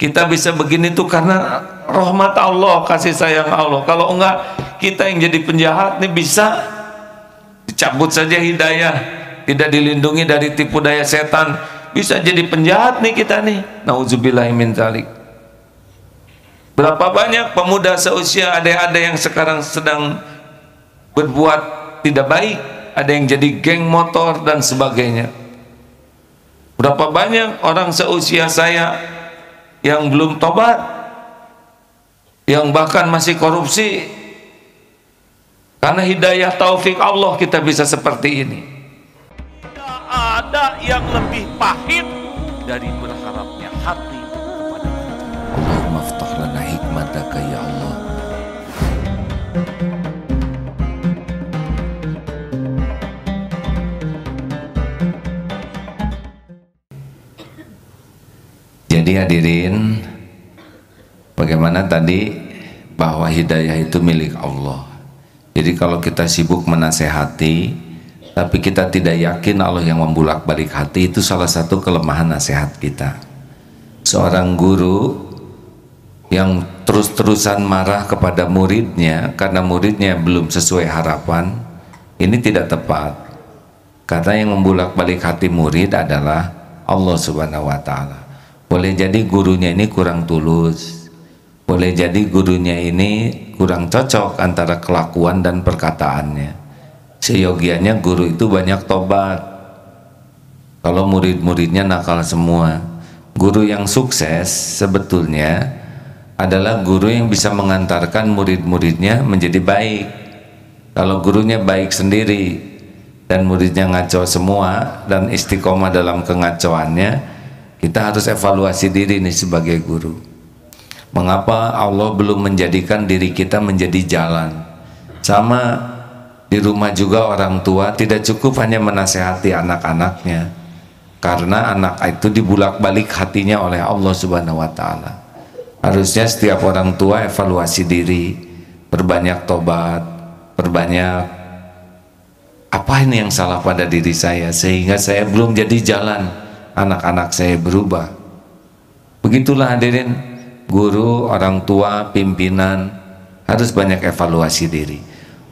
Kita bisa begini tuh karena rahmat Allah, kasih sayang Allah. Kalau enggak, kita yang jadi penjahat nih bisa dicabut saja hidayah, tidak dilindungi dari tipu daya setan, bisa jadi penjahat nih kita nih. Nauzubillahi min dzalik. Berapa banyak pemuda seusia adik-adik yang sekarang sedang berbuat tidak baik, ada yang jadi geng motor dan sebagainya. Berapa banyak orang seusia saya yang belum tobat, yang bahkan masih korupsi. Karena hidayah taufik Allah kita bisa seperti ini. Tidak ada yang lebih pahit dari berharapnya hati kepada Allah. Allahumma aftah lana hikmataka ya Allah. Jadi hadirin, bagaimana tadi bahwa hidayah itu milik Allah. Jadi kalau kita sibuk menasehati tapi kita tidak yakin Allah yang membulak-balik hati, itu salah satu kelemahan nasihat kita. Seorang guru yang terus-terusan marah kepada muridnya karena muridnya belum sesuai harapan, ini tidak tepat. Karena yang membulak-balik hati murid adalah Allah Subhanahu wa Ta'ala. Boleh jadi gurunya ini kurang tulus, boleh jadi gurunya ini kurang cocok antara kelakuan dan perkataannya. Seyogianya guru itu banyak tobat. Kalau murid-muridnya nakal semua, guru yang sukses sebetulnya adalah guru yang bisa mengantarkan murid-muridnya menjadi baik. Kalau gurunya baik sendiri dan muridnya ngaco semua dan istiqomah dalam kengacauannya, kita harus evaluasi diri nih sebagai guru. Mengapa Allah belum menjadikan diri kita menjadi jalan? Sama di rumah juga orang tua tidak cukup hanya menasehati anak-anaknya, karena anak itu dibulak-balik hatinya oleh Allah Subhanahu wa Ta'ala. Harusnya setiap orang tua evaluasi diri, perbanyak tobat, perbanyak apa ini yang salah pada diri saya sehingga saya belum jadi jalan anak-anak saya berubah. Begitulah hadirin, guru, orang tua, pimpinan harus banyak evaluasi diri.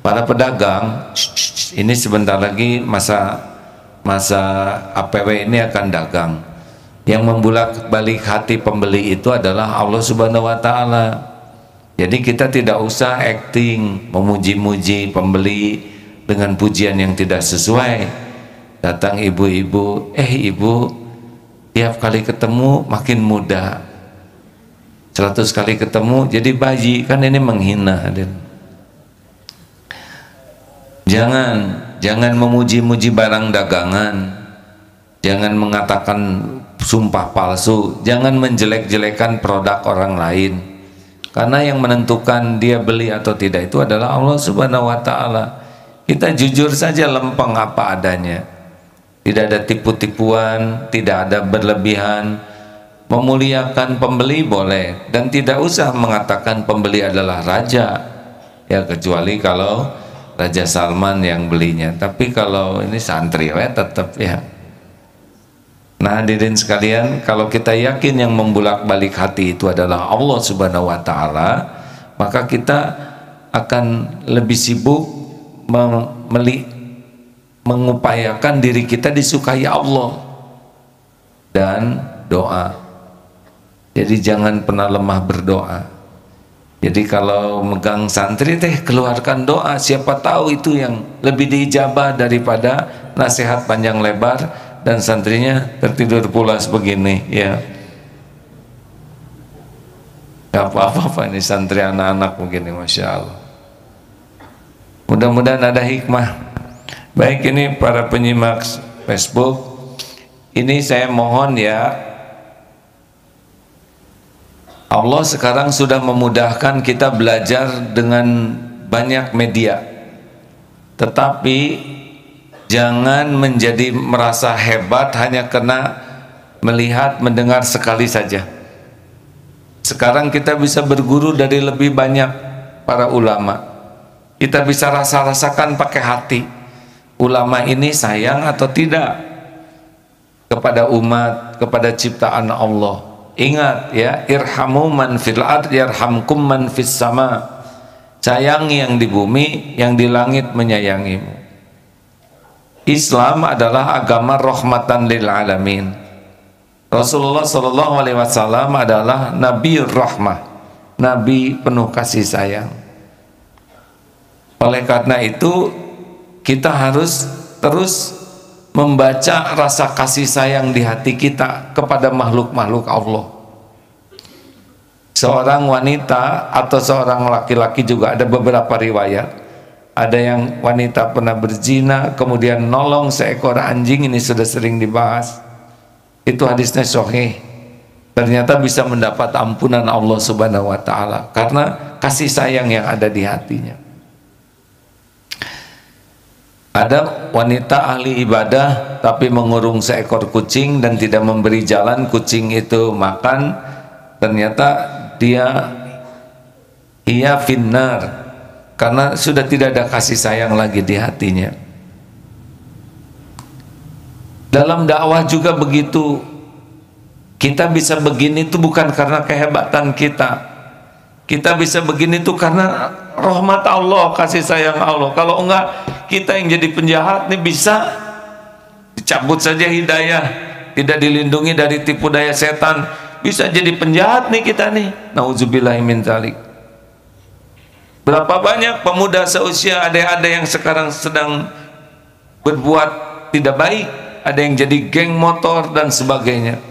Para pedagang, ini sebentar lagi masa APW ini akan dagang. Yang membulak-balik hati pembeli itu adalah Allah Subhanahu wa Ta'ala. Jadi kita tidak usah acting memuji-muji pembeli dengan pujian yang tidak sesuai. Datang ibu-ibu, ibu, tiap kali ketemu makin muda, 100 kali ketemu jadi bayi, kan ini menghina. Jangan memuji-muji barang dagangan, jangan mengatakan sumpah palsu, jangan menjelek-jelekan produk orang lain, karena yang menentukan dia beli atau tidak itu adalah Allah Subhanahu wa Ta'ala. Kita jujur saja, lempeng apa adanya, tidak ada tipu-tipuan, tidak ada berlebihan. Memuliakan pembeli boleh, dan tidak usah mengatakan pembeli adalah raja, ya kecuali kalau Raja Salman yang belinya. Tapi kalau ini santri tetap ya. Nah hadirin sekalian, kalau kita yakin yang membulak-balik hati itu adalah Allah Subhanahu wa Ta'ala, maka kita akan lebih sibuk mengupayakan diri kita disukai Allah dan doa. Jadi jangan pernah lemah berdoa. Jadi kalau megang santri keluarkan doa, siapa tahu itu yang lebih diijabah daripada nasihat panjang lebar dan santrinya tertidur pulas begini ya. Gak apa-apa ini santri anak-anak begini, Masya Allah. Mudah-mudahan ada hikmah. Baik, ini para penyimak Facebook, ini saya mohon ya, Allah sekarang sudah memudahkan kita belajar dengan banyak media, tetapi jangan menjadi merasa hebat hanya karena melihat, mendengar sekali saja. Sekarang kita bisa berguru dari lebih banyak para ulama. Kita bisa rasakan pakai hati, ulama ini sayang atau tidak kepada umat, kepada ciptaan Allah. Ingat ya, irhamu man fil ard yarhamkum man fis sama. Sayangi yang di bumi, yang di langit menyayangimu. Islam adalah agama rahmatan lil alamin. Rasulullah Shallallahu Alaihi Wasallam adalah Nabi Rahmah, Nabi penuh kasih sayang. Oleh karena itu kita harus terus membaca rasa kasih sayang di hati kita kepada makhluk-makhluk Allah. Seorang wanita atau seorang laki-laki juga ada beberapa riwayat. Ada yang wanita pernah berzina kemudian nolong seekor anjing, ini sudah sering dibahas. Itu hadisnya sahih. Ternyata bisa mendapat ampunan Allah Subhanahu wa taala karena kasih sayang yang ada di hatinya. Ada wanita ahli ibadah tapi mengurung seekor kucing dan tidak memberi jalan kucing itu makan. Ternyata ia finnar karena sudah tidak ada kasih sayang lagi di hatinya. Dalam dakwah juga begitu. Kita bisa begini itu bukan karena kehebatan kita. Kita bisa begini itu karena rahmat Allah, kasih sayang Allah. Kalau enggak, kita yang jadi penjahat nih bisa dicabut saja hidayah, tidak dilindungi dari tipu daya setan, bisa jadi penjahat nih kita nih. Nauzubillahi min dzalik. Berapa banyak pemuda seusia adik-adik yang sekarang sedang berbuat tidak baik, ada yang jadi geng motor dan sebagainya.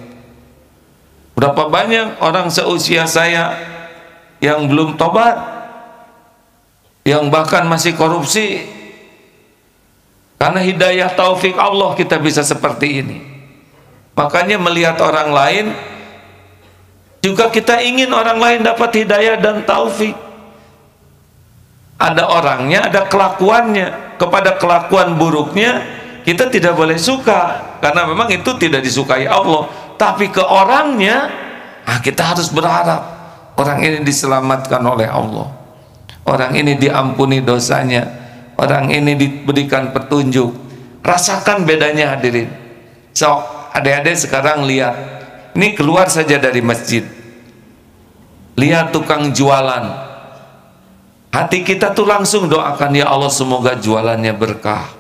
Berapa banyak orang seusia saya yang belum tobat, yang bahkan masih korupsi. Karena hidayah taufik Allah kita bisa seperti ini. Makanya melihat orang lain juga kita ingin orang lain dapat hidayah dan taufik. Ada orangnya, ada kelakuannya. Kepada kelakuan buruknya kita tidak boleh suka karena memang itu tidak disukai Allah. Tapi ke orangnya kita harus berharap orang ini diselamatkan oleh Allah, orang ini diampuni dosanya, orang ini diberikan petunjuk. Rasakan bedanya hadirin. So adik-adik sekarang lihat, ini keluar saja dari masjid, lihat tukang jualan, hati kita tuh langsung doakan, ya Allah semoga jualannya berkah,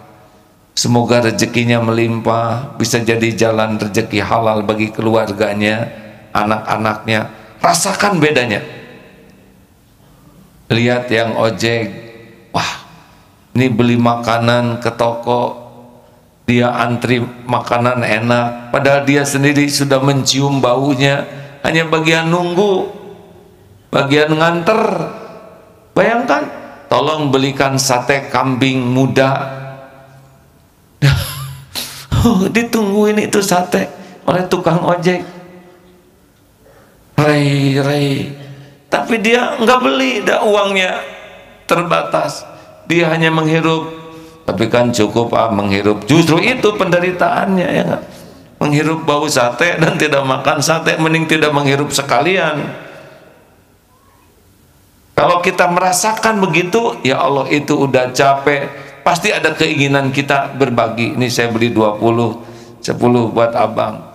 semoga rezekinya melimpah, bisa jadi jalan rezeki halal bagi keluarganya, anak-anaknya. Rasakan bedanya. Lihat yang ojek, wah ini beli makanan ke toko, dia antri makanan enak, padahal dia sendiri sudah mencium baunya, hanya bagian nunggu, bagian nganter. Bayangkan, tolong belikan sate kambing muda. Ditungguin itu sate oleh tukang ojek. Rai, tapi dia nggak beli, dah uangnya terbatas, dia hanya menghirup. Tapi kan cukup menghirup, justru itu penderitaannya ya nggak? Menghirup bau sate dan tidak makan sate, mending tidak menghirup sekalian. Kalau kita merasakan begitu, ya Allah itu udah capek, pasti ada keinginan kita berbagi. Ini saya beli 20, 10 buat abang.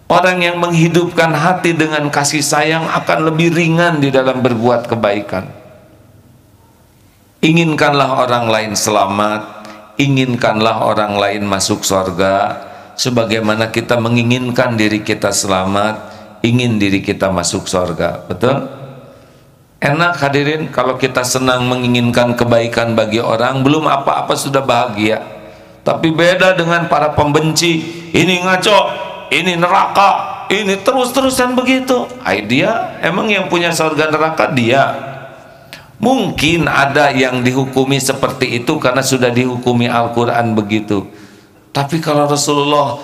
Orang yang menghidupkan hati dengan kasih sayang akan lebih ringan di dalam berbuat kebaikan. Inginkanlah orang lain selamat, inginkanlah orang lain masuk surga, sebagaimana kita menginginkan diri kita selamat, ingin diri kita masuk surga. Betul? Enak hadirin kalau kita senang menginginkan kebaikan bagi orang, belum apa-apa sudah bahagia. Tapi beda dengan para pembenci, ini ngaco, ini neraka, ini terus-terusan begitu. Dia emang yang punya surga neraka dia. Mungkin ada yang dihukumi seperti itu karena sudah dihukumi Al-Quran begitu. Tapi kalau Rasulullah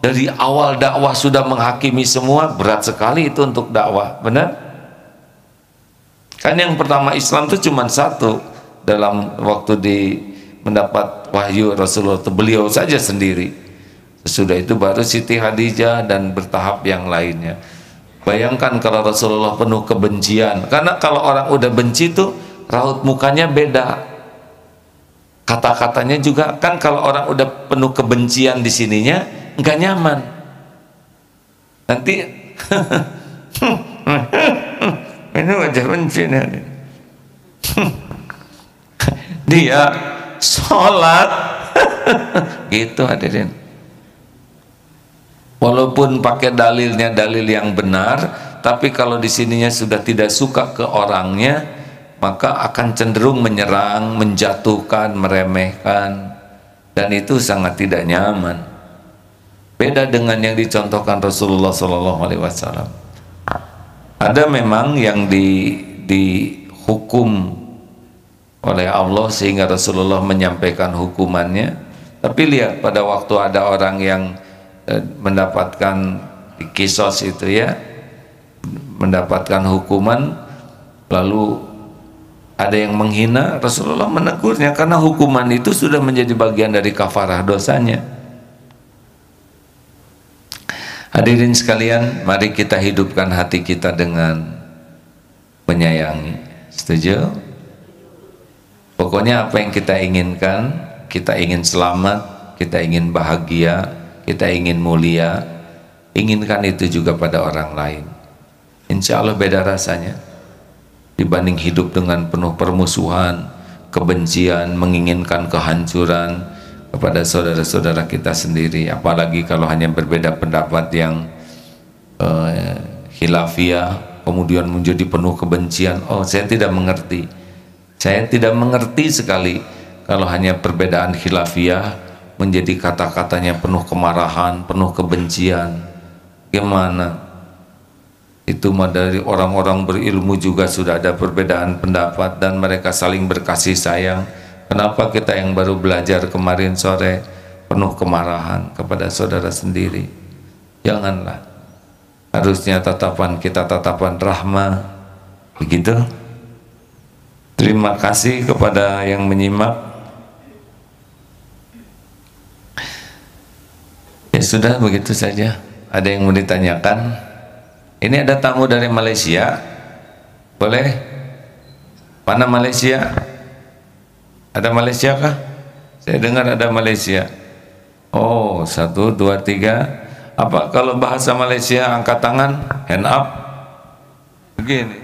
dari awal dakwah sudah menghakimi semua, berat sekali itu untuk dakwah. Benar? Kan yang pertama Islam itu cuma satu. Dalam waktu mendapat wahyu Rasulullah itu beliau saja sendiri. Sesudah itu baru Siti Khadijah dan bertahap yang lainnya. Bayangkan kalau Rasulullah penuh kebencian, karena kalau orang udah benci tuh raut mukanya beda, kata-katanya juga kan. Kalau orang udah penuh kebencian di sininya nggak nyaman. Nanti Ini wajah benci nih. Dia sholat gitu hadirin. Walaupun pakai dalilnya dalil yang benar, tapi kalau di sininya sudah tidak suka ke orangnya, maka akan cenderung menyerang, menjatuhkan, meremehkan, dan itu sangat tidak nyaman. Beda dengan yang dicontohkan Rasulullah SAW. Ada memang yang dihukum oleh Allah sehingga Rasulullah menyampaikan hukumannya, tapi lihat pada waktu ada orang yang mendapatkan kisos itu ya, mendapatkan hukuman, lalu ada yang menghina, Rasulullah menegurnya karena hukuman itu sudah menjadi bagian dari kafarah dosanya. Hadirin sekalian, mari kita hidupkan hati kita dengan menyayangi. Setuju? Pokoknya apa yang kita inginkan, kita ingin selamat, kita ingin bahagia, kita ingin mulia, inginkan itu juga pada orang lain. Insya Allah beda rasanya dibanding hidup dengan penuh permusuhan, kebencian, menginginkan kehancuran kepada saudara-saudara kita sendiri. Apalagi kalau hanya berbeda pendapat yang khilafiyah, kemudian menjadi penuh kebencian. Oh, saya tidak mengerti. Saya tidak mengerti sekali kalau hanya perbedaan khilafiyah menjadi kata-katanya penuh kemarahan, penuh kebencian. Gimana? Itu mah dari orang-orang berilmu juga sudah ada perbedaan pendapat dan mereka saling berkasih sayang. Kenapa kita yang baru belajar kemarin sore penuh kemarahan kepada saudara sendiri? Janganlah. Harusnya tatapan kita tatapan rahmah. Begitu. Terima kasih kepada yang menyimak. Ya sudah, begitu saja. Ada yang mau ditanyakan? Ini ada tamu dari Malaysia. Boleh? Mana Malaysia? Ada Malaysia kah? Saya dengar ada Malaysia. Oh, 1, 2, 3. Apa kalau bahasa Malaysia angkat tangan, hand up? Begini.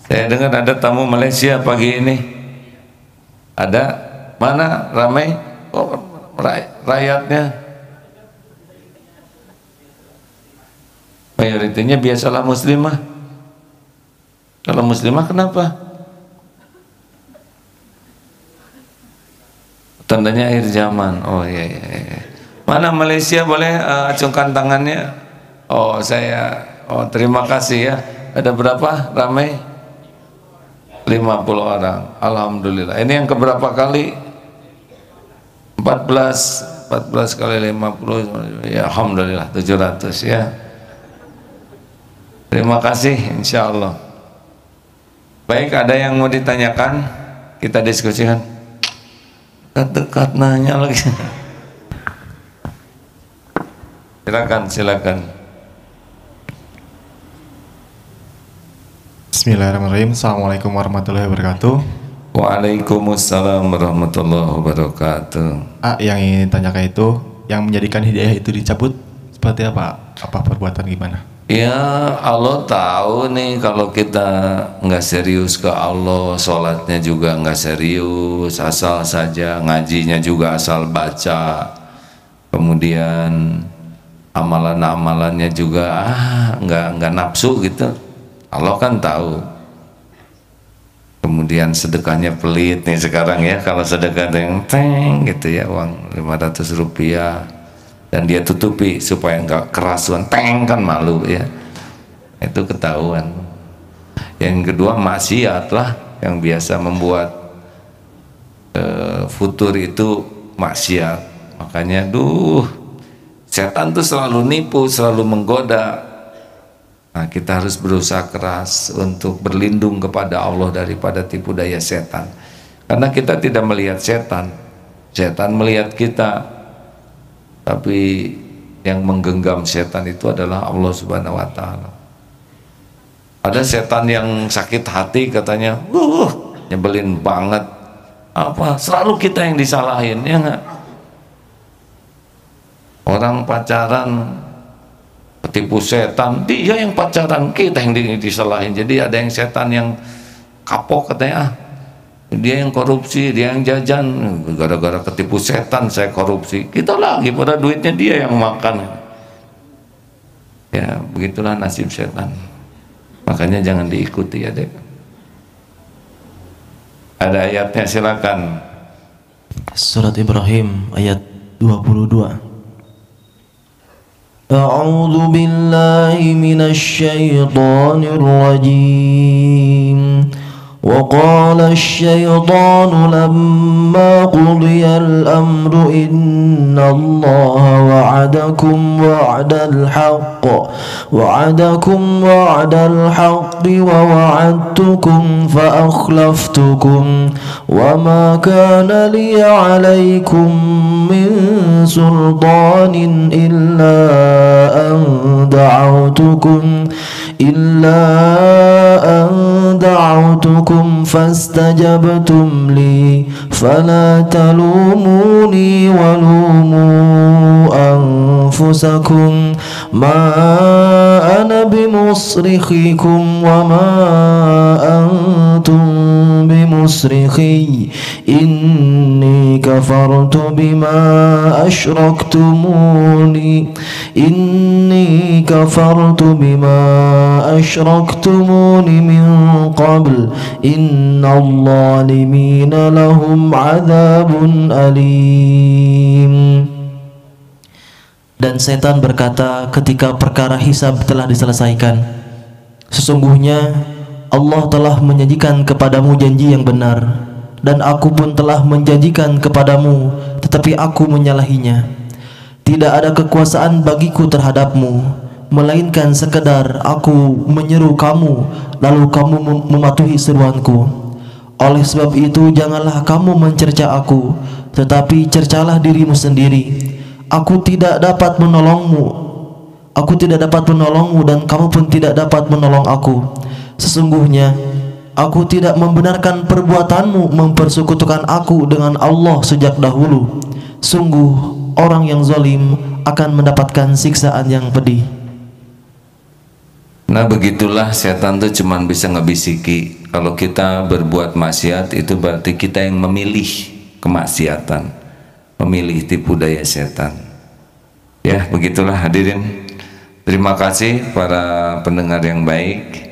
Saya dengar ada tamu Malaysia pagi ini. Ada? Mana? Ramai? Oh, rakyatnya mayoritinya biasalah muslimah. Kalau muslimah kenapa? Tandanya akhir zaman. Oh iya, iya, iya. Mana Malaysia, boleh acungkan tangannya? Oh saya, oh terima kasih ya. Ada berapa? Ramai? 50 orang. Alhamdulillah. Ini yang keberapa kali? 14 kali 50 ya, alhamdulillah 700 ya. Terima kasih, insya Allah. Baik, ada yang mau ditanyakan? Kita diskusikan. Dekat nanya lagi. Silakan, silakan. Bismillahirrahmanirrahim. Assalamualaikum warahmatullahi wabarakatuh. Waalaikumsalam warahmatullahi wabarakatuh. Yang ingin tanyakan itu, yang menjadikan hidayah itu dicabut seperti apa? Apa perbuatan gimana? Ya Allah tahu nih kalau kita nggak serius ke Allah, sholatnya juga nggak serius, asal saja, ngajinya juga asal baca, kemudian amalan-amalannya juga nggak nafsu gitu. Allah kan tahu. Kemudian sedekahnya pelit nih sekarang ya, kalau sedekah yang teng gitu ya, uang 500 rupiah dan dia tutupi supaya nggak kerasuan, teng kan malu ya, itu ketahuan. Yang kedua maksiat lah, yang biasa membuat futur itu maksiat. Makanya setan tuh selalu nipu, selalu menggoda. Nah, kita harus berusaha keras untuk berlindung kepada Allah daripada tipu daya setan. Karena kita tidak melihat setan, setan melihat kita. Tapi yang menggenggam setan itu adalah Allah Subhanahu wa Ta'ala. Ada setan yang sakit hati katanya, nyebelin banget. Apa? Selalu kita yang disalahin, ya enggak? Orang pacaran ketipu setan, dia yang pacaran, kita yang disalahin. Jadi ada yang setan yang kapok katanya, dia yang korupsi, dia yang jajan, gara-gara ketipu setan saya korupsi. Kita lagi pada duitnya dia yang makan. Ya begitulah nasib setan, makanya jangan diikuti ya dek. Ada ayatnya, silakan. Surat Ibrahim ayat 22. A'udzu billahi minasy syaithanir rajim. وقال الشيطان لما قضي الأمر إن الله وعدكم وعد الحق ووعدتكم فأخلفتكم وما كان لي عليكم من سلطان إلا أن دعوتكم فاستجبتم لي فلا تلوموني ولوموا أنفسكم ما أنا بمصرخكم وما أنتم بمصرخي إني كفرت بما أشركتموني من قبل إن الظالمين لهم عذاب أليم. Dan setan berkata ketika perkara hisab telah diselesaikan, sesungguhnya Allah telah menjanjikan kepadamu janji yang benar, dan aku pun telah menjanjikan kepadamu, tetapi aku menyalahinya. Tidak ada kekuasaan bagiku terhadapmu, melainkan sekedar aku menyeru kamu, lalu kamu mematuhi seruanku. Oleh sebab itu janganlah kamu mencerca aku, tetapi cercalah dirimu sendiri. Aku tidak dapat menolongmu dan kamu pun tidak dapat menolong aku. Sesungguhnya aku tidak membenarkan perbuatanmu mempersekutukan aku dengan Allah sejak dahulu. Sungguh orang yang zalim akan mendapatkan siksaan yang pedih. Nah begitulah, setan tuh cuman bisa ngebisiki. Kalau kita berbuat maksiat itu berarti kita yang memilih kemaksiatan, memilih tipu daya setan. Ya begitulah hadirin. Terima kasih para pendengar yang baik.